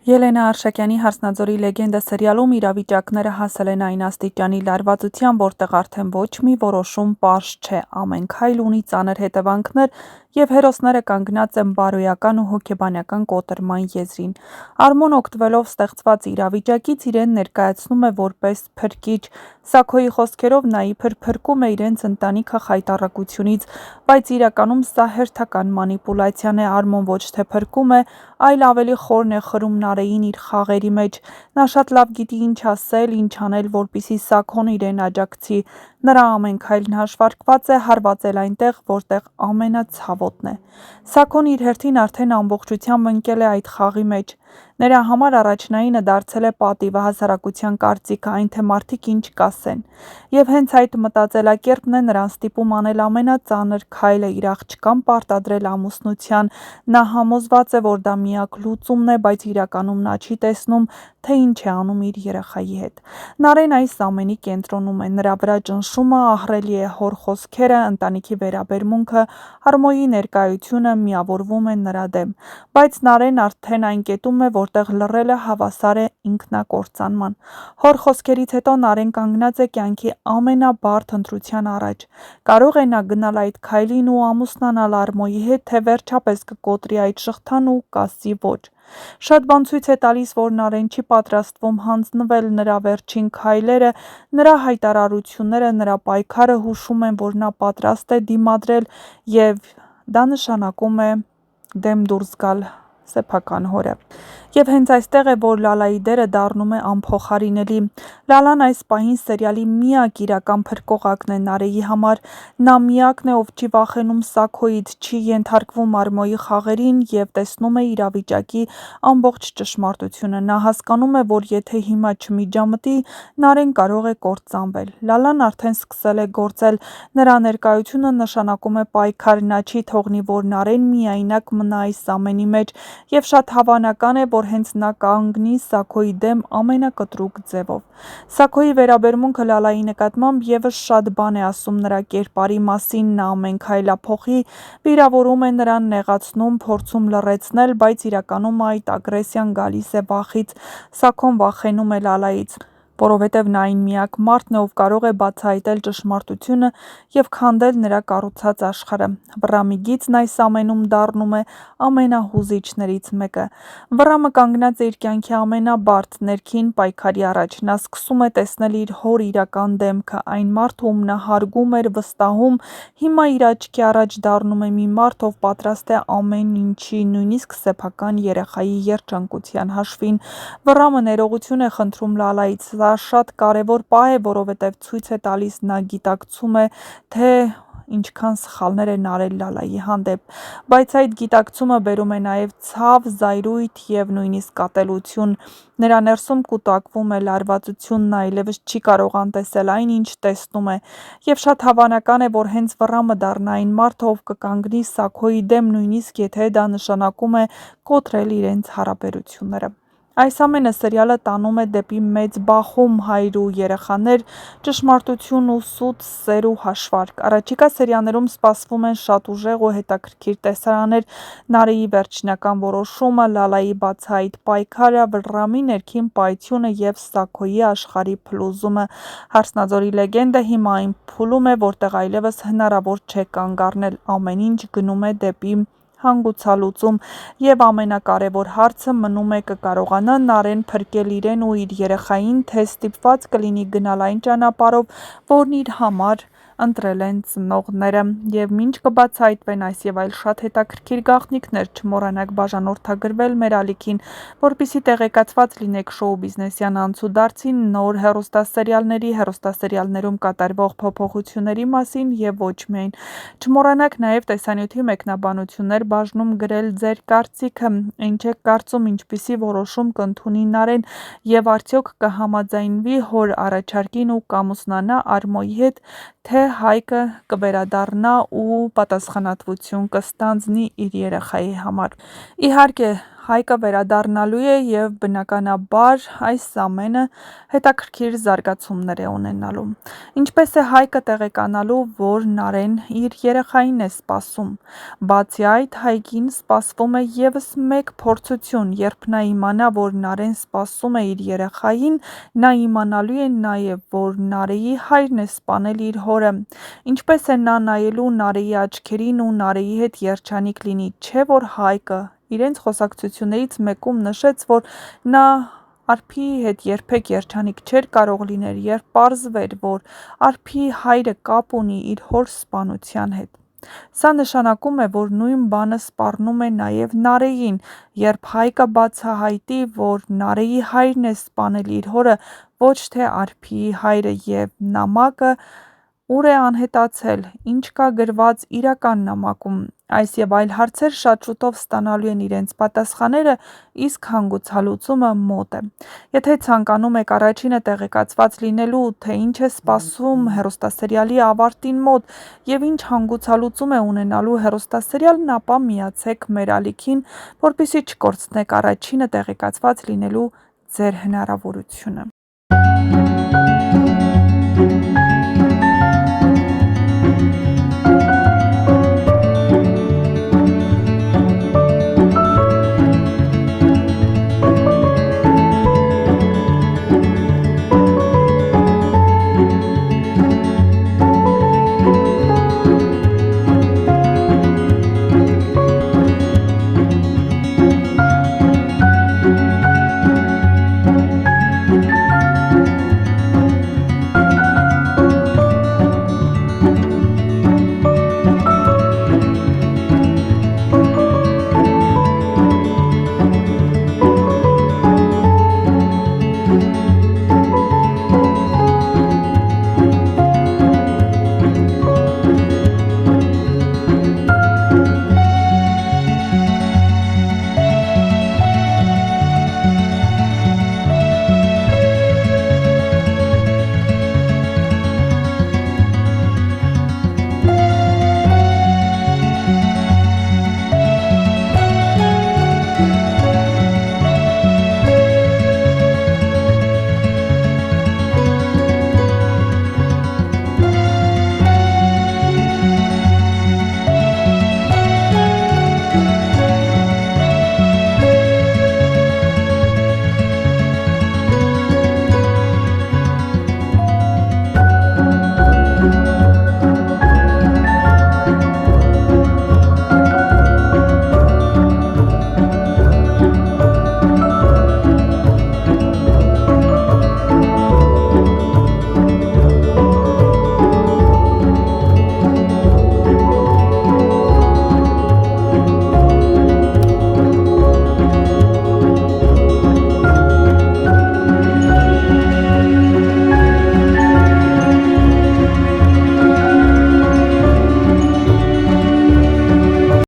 Ելենա Արշակյանի «Հարսնաձորի լեգենդը» սերիալում իրավիճակները հասել են այն աստիճանի լարվածության, որտեղ արդեն ոչ մի որոշում պարզ չէ, ամեն քայլ ունի ծանր հետևանքներ և հերոսները կանգնած են բարոյական ու հոգեբանական կոտրման եզրին։ Արմոն օգտվելով ստեղծված իրավիճակից իրեն ներկայացնում է որպես փրկիչ, Սաքոյի խոսքերով նա իբր փրկում է իրենց ընտանիքը խայտառակությունից, բայց իրականում սա հերթական մանիպուլյացիան է, Արմոն ոչ թե փրկում է, այլ ավելի խորն է խրում Նարեին իր խաղերի մեջ, նա շատ լավ գիտի ինչ ասել, ինչ անել, որպեսզի Սաքոն իրեն աջակցի, նրա ամեն քայլն հաշվարկված է, հարվածել այնտեղ, որտեղ ամենացավոտն է։ Սաքոն իր հերթին արդեն ամբողջությամբ ընկել է այդ խաղի մեջ, նրա համար առաջնայինը դարձել է պատիվը, հասարակության կարծիքը, այն թե մարդիկ ինչ կասեն։ Եվ հենց այդ մտածելակերպն է նրան ստիպում անել ամենածանր քայլը՝ իր աղջկան պարտադրել ամուսնության, նա համոզված է, որ դա միակ լուծումն է, բայց իրականում նա չի տեսնում, թե ինչ է անում իր երեխայի հետ։ Նարեն այս ամենի կենտրոնում է, նրա վրա ճնշումը, ահռելի է հոր խոսքերը, ընտանիքի վերաբերմունքը, Արմոյի ներկայությունը միավորվում են նրա դեմ, բայց Նարեն արդեն այն կետում է, որտեղ լռելը հավասար է ինքնակործանման։ Հոր խոսքերից հետո Նարեն կանգնած է կյանքի ամենաբարդ ընտրության առաջ։ Կարող է նա գնալ այդ քայլին ու ամուսնանալ Արմոյի հետ, թե վերջապես կկոտրի այդ շղթան ու կասի ոչ։ Շատ բան ցույց է տալիս, որ Նարեն չի պատրաստվում հանձնվել, նրա վերջին քայլերը, նրա հայտարարությունները, նրա պայքարը հուշում են, որ նա պատրաստ է դիմադրել և դա նշանակում է դեմ դուրս գալ սեփական հորը։ Եվ հենց այստեղ է, որ Լալայի դերը դառնում է անփոխարինելի։ Լալան այս պահին սերիալի միակ իրական փրկողակն է Նարեի համար, նա միակն է, ով չի վախենում Սաքոյից, չի ենթարկվում Արմոյի խաղերին և տեսնում է իրավիճակի ամբողջ ճշմարտությունը։ Նա հասկանում է, որ եթե հիմա չմիջամտի, Նարեն կարող է կործանվել։ Լալան արդեն սկսել է գործել, նրա ներկայությունը նշանակում է պայքար, նա չի թողնի, որ Նարեն միայնակ մնա այս ամենի մեջ, և շատ հավանական է, որ հենց նա կանգնի Սաքոյի դեմ ամենակտրուկ ձևով։ Սաքոյի վերաբերմունքը Լալայի նկատմամբ ևս շատ բան է ասում նրա կերպարի մասին, նա ամեն քայլափոխի վիրավորում է նրան, նեղացնում, փորձում լռեցնել, բայց իրականում այդ ագրեսիան գալիս է վախից, Սաքոն վախենում է Լալայից, որովհետև նա այն միակ մարդն է, ով կարող է բացահայտել ճշմարտությունը և քանդել նրա կառուցած աշխարհը։ Վռամի գիծն այս ամենում դառնում է ամենահուզիչներից մեկը։ Վռամը կանգնած է իր կյանքի ամենաբարդ, ներքին պայքարի առաջ, նա սկսում է տեսնել իր հոր իրական դեմքը, այն մարդը, ում նա հարգում էր, վստահում, հիմա իր աչքի առաջ դառնում է մի մարդ, ով պատրաստ է ամեն ինչի, նույնիսկ սեփական երեխայի երջանկության հաշվին։ Վռամը ներողություն է խնդրում Լալայից, սա շատ կարևոր պահ է, որովհետև ցույց է տալիս նա գիտակցում է, թե ինչքան սխալներ են արել Լալայի հանդեպ, բայց այդ գիտակցումը բերում է նաև ցավ, զայրույթ և նույնիսկ ատելություն, նրա ներսում կուտակվում է լարվածություն, նա այլևս չի կարող անտեսել այն, ինչ տեսնում է, և շատ հավանական է, որ հենց Վռամը դառնա այն մարդը, ով կկանգնի Սաքոյի դեմ, նույնիսկ եթե դա նշանակում է կոտրել իրենց հարաբերությունները։ Այս ամենը սերիալը տանում է դեպի մեծ բախում, հայր ու երեխաներ, ճշմարտություն ու սուտ սեր ու հաշվարկ։ Առաջիկա սերիաներում սպասվում են շատ ուժեղ ու հետաքրքիր տեսարաններ, Նարեի վերջնական որոշումը, Լալայի բացահայտ պայքարը, Վռամի ներքին պայթյունը և Սաքոյի աշխարհի փլուզումը։ Հարսնաձորի լեգենդը հիմա այն փուլում է, որտեղ այլևս հնարավոր չէ կանգ առնել, ամեն ինչ գնում է դեպի հանգուցալուծում, և ամենակարևոր հարցը մնում է՝ կկարողանա Նարեն փրկել իրեն ու իր երեխային, թե ստիպված կլինի գնալ այն ճանապարհով, որն իր համար ընտրել են ծնողները։ Եվ մինչ կբացահայտվեն այս և այլ շատ հետաքրքիր գաղտնիքներ, չմոռանաք բաժանորդագրվել մեր ալիքին, որպեսզի տեղեկացված լինեք շոու-բիզնեսյան անցուդարձի, նոր հեռուստասերիալների, հեռուստասերիալներում կատարվող փոփոխությունների մասին և ոչ միայն։ Չմոռանաք նաև տեսանյութի մեկնաբանություններ բաժնում գրել ձեր կարծիքը, ինչ եք կարծում, ինչպիսի որոշում կընդունի Նարեն և արդյոք կհամաձայնվի հոր առաջարկին ու կամուսնանա Արմոյի հետ, թե Հայկը կվերադառնա ու պատասխանատվություն կստանձնի իր երեխայի համար։ Իհարկե, Հայկը վերադառնալու է և բնականաբար այս ամենը հետաքրքիր զարգացումներ է ունենալու։ Ինչպես է Հայկը տեղեկանալու, որ Նարեն իր երեխային է սպասում։ Բացի այդ, Հայկին սպասվում է ևս մեկ փորձություն, երբ նա իմանա, որ Նարեն սպասում է իր երեխային, նա իմանալու է նաև, որ Նարեի հայրն է սպանել իր հորը։ Ինչպես է նա նայելու Նարեի աչքերին ու Նարեի հետ երջանիկ լինի, չէ՞ որ Հայկը իրենց խոսակցություններից մեկում նշեց, որ նա Արփիի հետ երբեք երջանիկ չէր կարող լինել, երբ պարզվեր, որ Արփիի հայրը կապ ունի իր հոր սպանության հետ։ Սա նշանակում է, որ նույն բանը սպառնում է նաև Նարեին, երբ Հայկը բացահայտի, որ Նարեի հայրն է սպանել իր հորը, ոչ թե Արփիի հայրը, և նամակը ուր է անհետացել, ինչ կա գրված իրական նամակում։ Այս և այլ հարցեր շատ շուտով ստանալու են իրենց պատասխանները, իսկ հանգուցալուծումը մոտ է։ Եթե ցանկանում եք առաջինը տեղեկացված լինելու, թե ինչ է սպասում հեռուստասերիալի ավարտին մոտ և ինչ հանգուցալուծում է ունենալու հեռուստասերիալն, ապա միացեք մեր ալիքին, որպեսզի չկորցնեք առաջինը տեղեկացված լինելու ձեր հնարավորությունը։